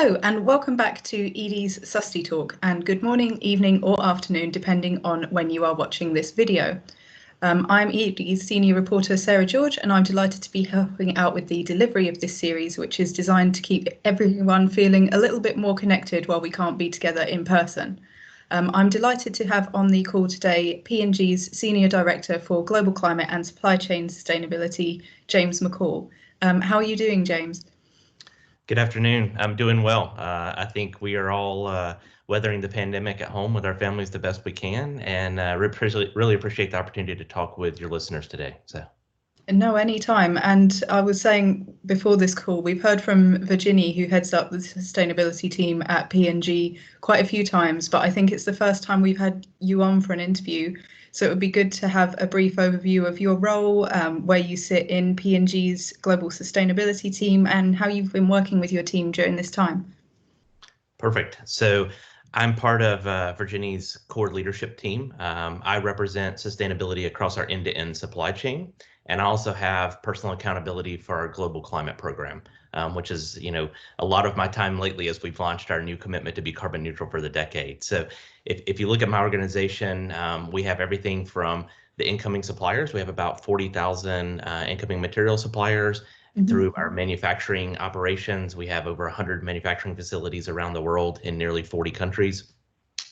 Hello and welcome back to Edie's Susty Talk, and good morning, evening or afternoon depending on when you are watching this video. I'm Edie's senior reporter Sarah George, and I'm delighted to be helping out with the delivery of this series, which is designed to keep everyone feeling a little bit more connected while we can't be together in person. I'm delighted to have on the call today P&G's Senior Director for Global Climate and Supply Chain Sustainability, James McCall. How are you doing, James? Good afternoon. I'm doing well. I think we are all weathering the pandemic at home with our families the best we can, and really appreciate the opportunity to talk with your listeners today. No, anytime. And I was saying before this call, we've heard from Virginie, who heads up the sustainability team at P&G, quite a few times, but I think it's the first time we've had you on for an interview. So it would be good to have a brief overview of your role, where you sit in P&G's global sustainability team, and how you've been working with your team during this time. Perfect. So I'm part of Virginie's core leadership team. I represent sustainability across our end-to-end supply chain, and I also have personal accountability for our global climate program, which is, a lot of my time lately as we've launched our new commitment to be carbon neutral for the decade. So if you look at my organization, we have everything from the incoming suppliers. We have about 40,000 incoming material suppliers. Through our manufacturing operations, we have over 100 manufacturing facilities around the world in nearly 40 countries.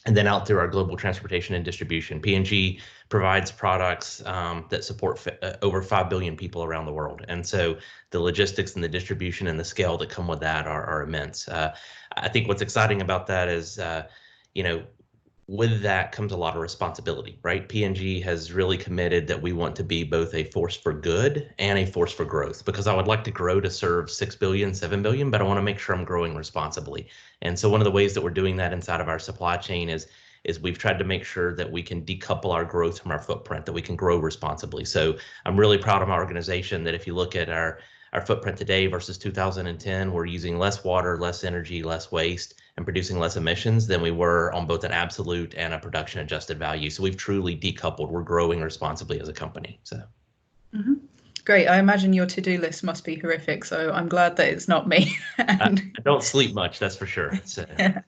And then out through our global transportation and distribution, P&G provides products that support over 5 billion people around the world. And so the logistics and the distribution and the scale that come with that are immense. I think what's exciting about that is, with that comes a lot of responsibility, right? P&G has really committed that we want to be both a force for good and a force for growth, because I would like to grow to serve 6 billion, 7 billion, but I want to make sure I'm growing responsibly. And so one of the ways that we're doing that inside of our supply chain is we've tried to make sure that we can decouple our growth from our footprint, that we can grow responsibly. So I'm really proud of my organization that if you look at our footprint today versus 2010, we're using less water, less energy, less waste, and producing less emissions than we were on both an absolute and a production adjusted value. So we've truly decoupled. We're growing responsibly as a company. So. Great. I imagine your to-do list must be horrific, so I'm glad that it's not me. I don't sleep much, that's for sure. So. Yeah.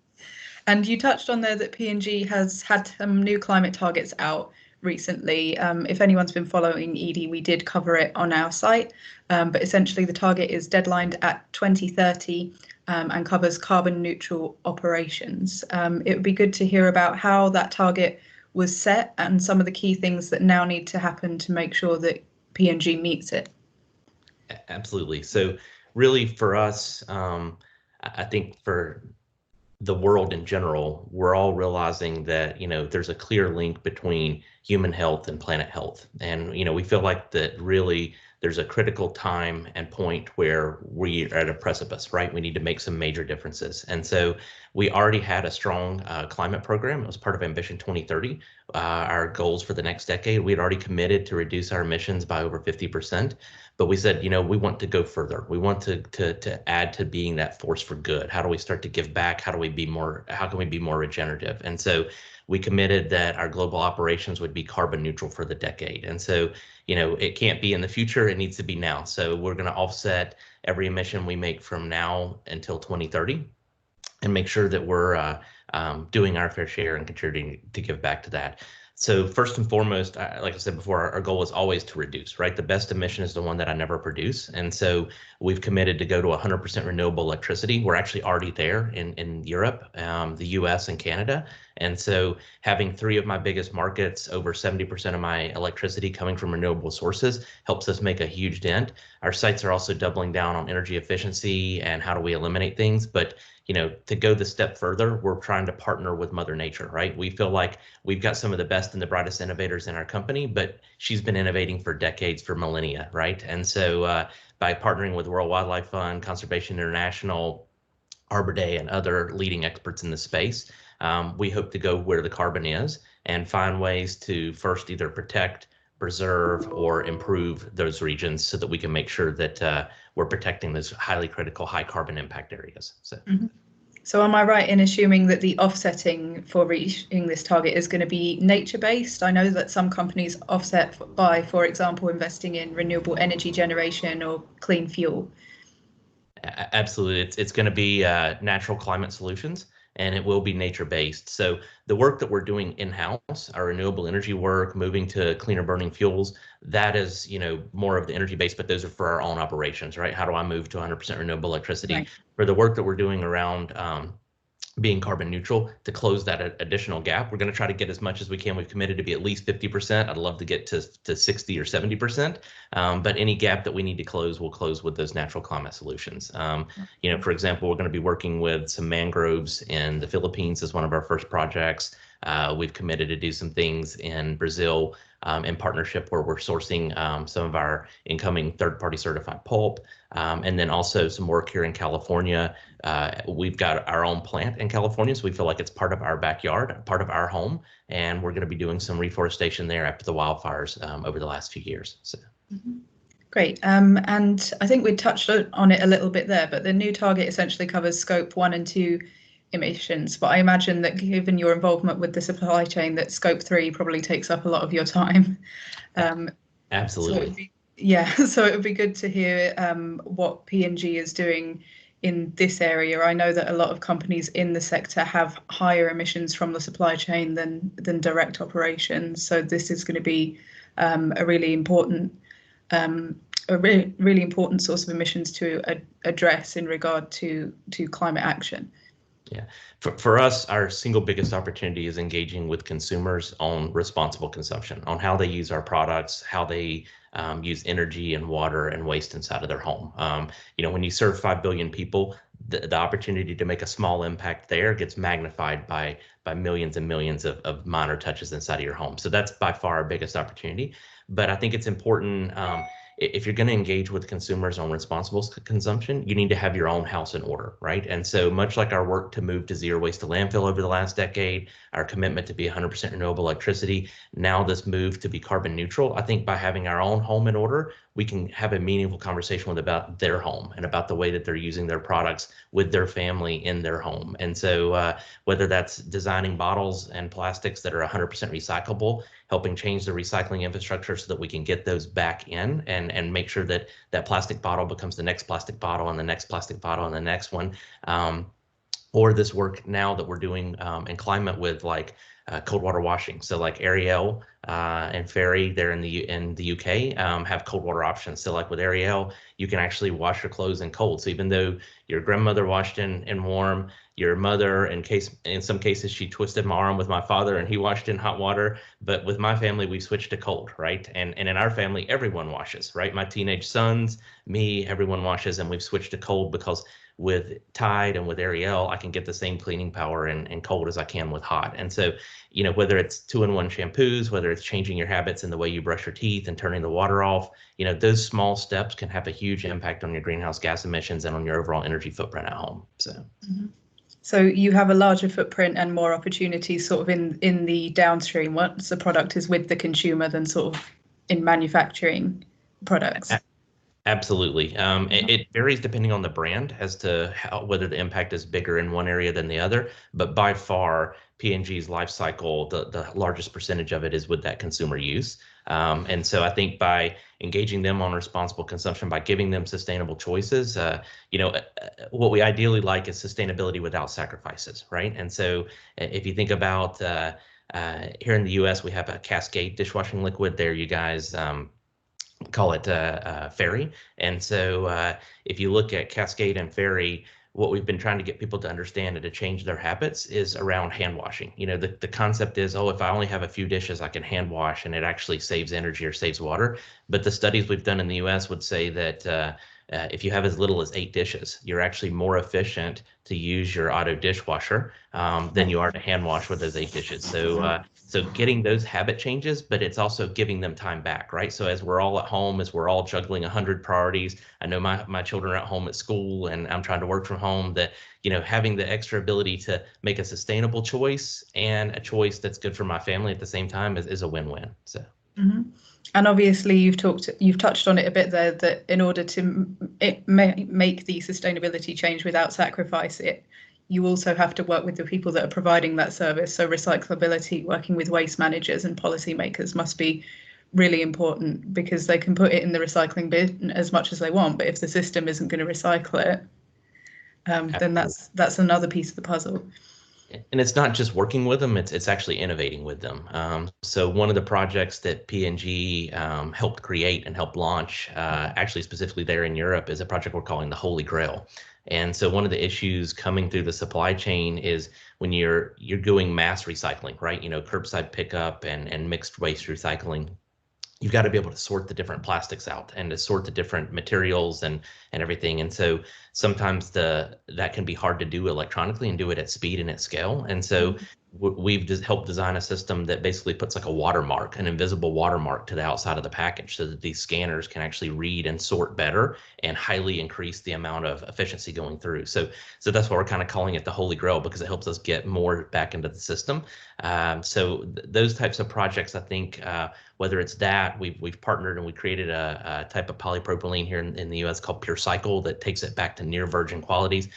And you touched on there that P&G has had some new climate targets out recently. If anyone's been following Edie, we did cover it on our site, but essentially the target is deadlined at 2030 and covers carbon neutral operations. It would be good to hear about how that target was set and some of the key things that now need to happen to make sure that P&G meets it. Absolutely. So really for us, I think for the world in general, we're all realizing that, there's a clear link between human health and planet health. And, we feel like that really there's a critical time and point where we are at a precipice, right? We need to make some major differences. And so we already had a strong climate program. It was part of Ambition 2030, our goals for the next decade. We had already committed to reduce our emissions by over 50%. But we said, we want to go further. We want to add to being that force for good. How do we start to give back? How can we be more regenerative? And so we committed that our global operations would be carbon neutral for the decade. And so, it can't be in the future, it needs to be now. So we're going to offset every emission we make from now until 2030 and make sure that we're doing our fair share and contributing to give back to that. So first and foremost, like I said before, our goal is always to reduce, right? The best emission is the one that I never produce. And so we've committed to go to 100% renewable electricity. We're actually already there in Europe, the US and Canada. And so having 3 of my biggest markets, over 70% of my electricity coming from renewable sources helps us make a huge dent. Our sites are also doubling down on energy efficiency and how do we eliminate things. But to go the step further, we're trying to partner with Mother Nature, right? We feel like we've got some of the best and the brightest innovators in our company, but she's been innovating for decades, for millennia, right? And so by partnering with World Wildlife Fund, Conservation International, Arbor Day, and other leading experts in the space, we hope to go where the carbon is and find ways to first either protect, preserve, or improve those regions so that we can make sure that we're protecting those highly critical, high carbon impact areas. So am I right in assuming that the offsetting for reaching this target is going to be nature-based? I know that some companies offset by, for example, investing in renewable energy generation or clean fuel. Absolutely. It's going to be natural climate solutions, and it will be nature-based. So the work that we're doing in-house, our renewable energy work, moving to cleaner burning fuels, that is, more of the energy-based, but those are for our own operations, right? How do I move to 100% renewable electricity? Right. For the work that we're doing around being carbon neutral, to close that additional gap, we're going to try to get as much as we can. We've committed to be at least 50%. I'd love to get to 60 or 70%. But any gap that we need to close, we'll close with those natural climate solutions. For example, we're going to be working with some mangroves in the Philippines as one of our first projects. We've committed to do some things in Brazil in partnership where we're sourcing some of our incoming third-party certified pulp. And then also some work here in California. We've got our own plant in California, so we feel like it's part of our backyard, part of our home, and we're going to be doing some reforestation there after the wildfires over the last few years. So. Great. And I think we touched on it a little bit there, but the new target essentially covers scope 1 and 2 emissions. But I imagine that given your involvement with the supply chain, that scope 3 probably takes up a lot of your time. Absolutely. So it would be good to hear what P&G is doing in this area. I know that a lot of companies in the sector have higher emissions from the supply chain than direct operations. So this is going to be a really important source of emissions to address in regard to climate action. Yeah, for us, our single biggest opportunity is engaging with consumers on responsible consumption, on how they use our products, how they use energy and water and waste inside of their home. When you serve 5 billion people, the opportunity to make a small impact there gets magnified by millions and millions of minor touches inside of your home. So that's by far our biggest opportunity. But I think it's important. If you're going to engage with consumers on responsible consumption, you need to have your own house in order, right? And so much like our work to move to zero waste to landfill over the last decade, our commitment to be 100% renewable electricity, now this move to be carbon neutral, I think by having our own home in order, we can have a meaningful conversation about their home and about the way that they're using their products with their family in their home. And so whether that's designing bottles and plastics that are 100% recyclable, helping change the recycling infrastructure so that we can get those back in and make sure that that plastic bottle becomes the next plastic bottle and the next plastic bottle and the next one. Or this work now that we're doing in climate with like cold water washing. So like Ariel and Fairy there in the UK have cold water options. So like with Ariel, you can actually wash your clothes in cold. So even though your grandmother washed in warm, your mother, in some cases, she twisted my arm with my father and he washed in hot water. But with my family, we switched to cold, right? And in our family, everyone washes, right? My teenage sons, me, everyone washes, and we've switched to cold because with Tide and with Ariel, I can get the same cleaning power in cold as I can with hot. And so, whether it's 2-in-1 shampoos, whether it's changing your habits in the way you brush your teeth and turning the water off, those small steps can have a huge impact on your greenhouse gas emissions and on your overall energy footprint at home. So. Mm-hmm. So you have a larger footprint and more opportunities sort of in the downstream once the product is with the consumer than sort of in manufacturing products. Absolutely. It varies depending on the brand as to whether the impact is bigger in one area than the other. But by far, P&G's life cycle, the largest percentage of it is with that consumer use. And so I think by engaging them on responsible consumption, by giving them sustainable choices, what we ideally like is sustainability without sacrifices, right? And so if you think about here in the US, we have a Cascade dishwashing liquid. There, you guys call it Fairy. And so if you look at Cascade and Fairy, what we've been trying to get people to understand and to change their habits is around hand washing. The concept is, if I only have a few dishes, I can hand wash and it actually saves energy or saves water. But the studies we've done in the US would say that if you have as little as 8 dishes, you're actually more efficient to use your auto dishwasher than you are to hand wash with those 8 dishes. So getting those habit changes, but it's also giving them time back, right? So as we're all at home, as we're all juggling 100 priorities, I know my children are at home at school and I'm trying to work from home, that, having the extra ability to make a sustainable choice and a choice that's good for my family at the same time is a win-win. So. Mm-hmm. And obviously you've touched on it a bit there, that in order to make the sustainability change without sacrifice, you also have to work with the people that are providing that service. So recyclability, working with waste managers and policymakers must be really important, because they can put it in the recycling bin as much as they want, but if the system isn't going to recycle it, then that's another piece of the puzzle. And it's not just working with them, it's actually innovating with them. So one of the projects that P&G helped create and helped launch, actually specifically there in Europe, is a project we're calling the Holy Grail. And so one of the issues coming through the supply chain is when you're doing mass recycling, right? Curbside pickup and mixed waste recycling. You've got to be able to sort the different plastics out and to sort the different materials and everything. And so sometimes that can be hard to do electronically and do it at speed and at scale. And so we've just helped design a system that basically puts like a watermark, an invisible watermark to the outside of the package, so that these scanners can actually read and sort better and highly increase the amount of efficiency going through. So that's why we're kind of calling it the Holy Grail, because it helps us get more back into the system. So those types of projects, I think, whether it's that, we've partnered and we created a type of polypropylene here in the US called Pure Cycle that takes it back to near virgin qualities.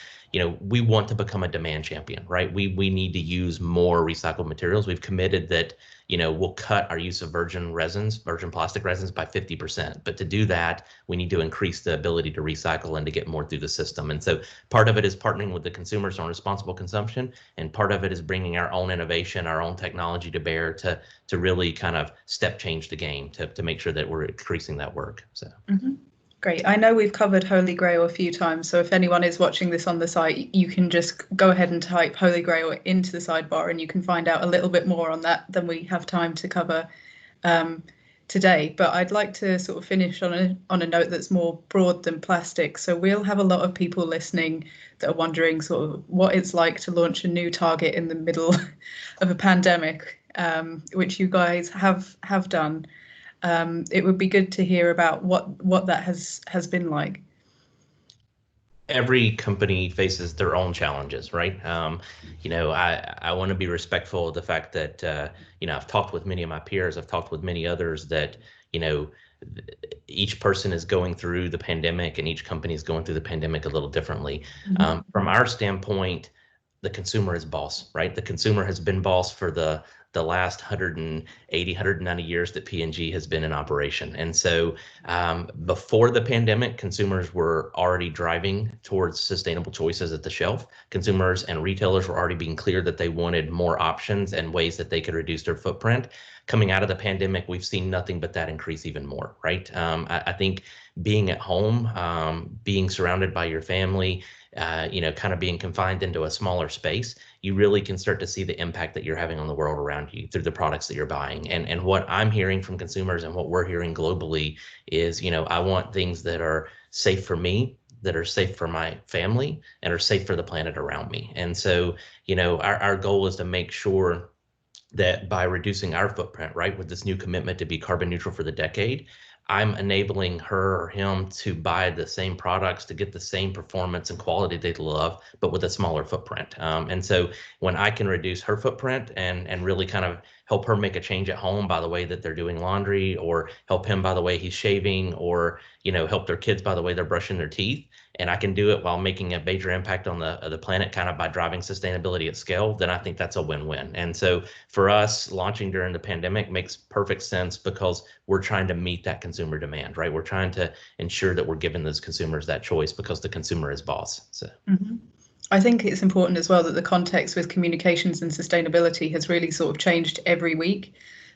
We want to become a demand champion, right? We need to use more recycled materials. We've committed that, we'll cut our use of virgin plastic resins by 50%. But to do that, we need to increase the ability to recycle and to get more through the system. And so part of it is partnering with the consumers on responsible consumption, and part of it is bringing our own innovation, our own technology to bear to really kind of step change the game to make sure that we're increasing that work. So. Mm-hmm. Great. I know we've covered Holy Grail a few times, so if anyone is watching this on the site, you can just go ahead and type Holy Grail into the sidebar and you can find out a little bit more on that than we have time to cover today. But I'd like to sort of finish on a note that's more broad than plastic. So we'll have a lot of people listening that are wondering sort of what it's like to launch a new target in the middle of a pandemic, which you guys have done. It would be good to hear about what that has been like. Every company faces their own challenges, right? I want to be respectful of the fact that, I've talked with many of my peers, I've talked with many others that, each person is going through the pandemic and each company is going through the pandemic a little differently. Mm-hmm. From our standpoint, the consumer is boss, right? The consumer has been boss for the last 180, 190 years that P&G has been in operation. And so before the pandemic, consumers were already driving towards sustainable choices at the shelf. Consumers and retailers were already being clear that they wanted more options and ways that they could reduce their footprint. Coming out of the pandemic, we've seen nothing but that increase even more, right? I think being at home, being surrounded by your family, kind of being confined into a smaller space, you really can start to see the impact that you're having on the world around you through the products that you're buying. And what I'm hearing from consumers and what we're hearing globally is, I want things that are safe for me, that are safe for my family, and are safe for the planet around me. And so, our goal is to make sure that by reducing our footprint, right, with this new commitment to be carbon neutral for the decade, I'm enabling her or him to buy the same products to get the same performance and quality they love, but with a smaller footprint. And so when I can reduce her footprint and really kind of help her make a change at home by the way that they're doing laundry, or help him by the way he's shaving, or help their kids by the way they're brushing their teeth, and I can do it while making a major impact on the planet, kind of by driving sustainability at scale, then I think that's a win-win. And so for us, launching during the pandemic makes perfect sense because we're trying to meet that consumer demand, right? We're trying to ensure that we're giving those consumers that choice because the consumer is boss. So. Mm-hmm. I think it's important as well that the context with communications and sustainability has really sort of changed every week.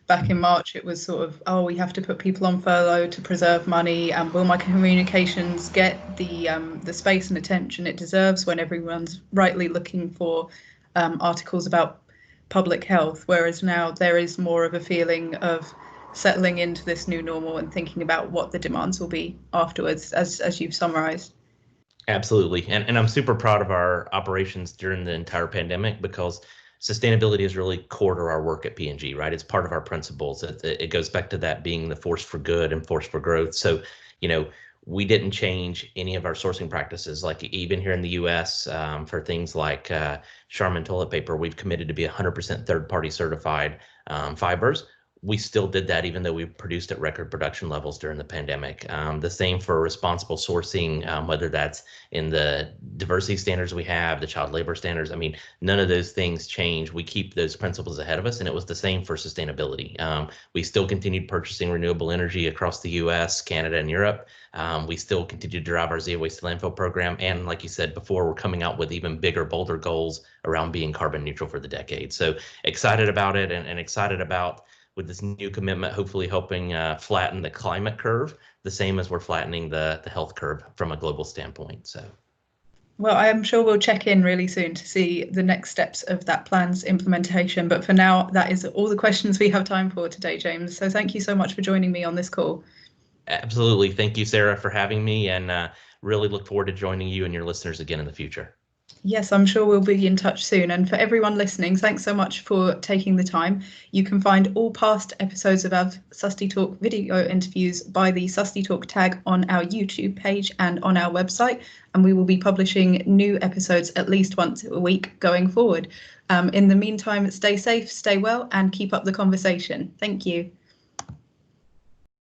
Back in March, it was sort of, we have to put people on furlough to preserve money, and will my communications get the space and attention it deserves when everyone's rightly looking for articles about public health, whereas now there is more of a feeling of settling into this new normal and thinking about what the demands will be afterwards, as you've summarized. Absolutely. And I'm super proud of our operations during the entire pandemic because sustainability is really core to our work at P&G, right? It's part of our principles. It goes back to that being the force for good and force for growth. So, we didn't change any of our sourcing practices. Like even here in the US, for things like Charmin toilet paper, we've committed to be 100% third-party certified fibers. we still did that even though we produced at record production levels during the pandemic. The same for responsible sourcing, whether that's in the diversity standards we have, the child labor standards. I mean, none of those things change. We keep those principles ahead of us, and it was the same for sustainability. We still continued purchasing renewable energy across the US, Canada, and Europe. We still continue to drive our zero waste to landfill program. And like you said before, we're coming out with even bigger, bolder goals around being carbon neutral for the decade. So excited about it, and excited about, with this new commitment, hopefully helping flatten the climate curve, the same as we're flattening the health curve from a global standpoint. So, well, I'm sure we'll check in really soon to see the next steps of that plan's implementation. But for now, that is all the questions we have time for today, James. So thank you so much for joining me on this call. absolutely. Thank you, Sarah, for having me, and really look forward to joining you and your listeners again in the future. Yes, I'm sure we'll be in touch soon. And for everyone listening, thanks so much for taking the time. You can find all past episodes of our Susty Talk video interviews by the Susty Talk tag on our YouTube page and on our website. And we will be publishing new episodes at least once a week going forward. In the meantime, stay safe, stay well, and keep up the conversation. Thank you.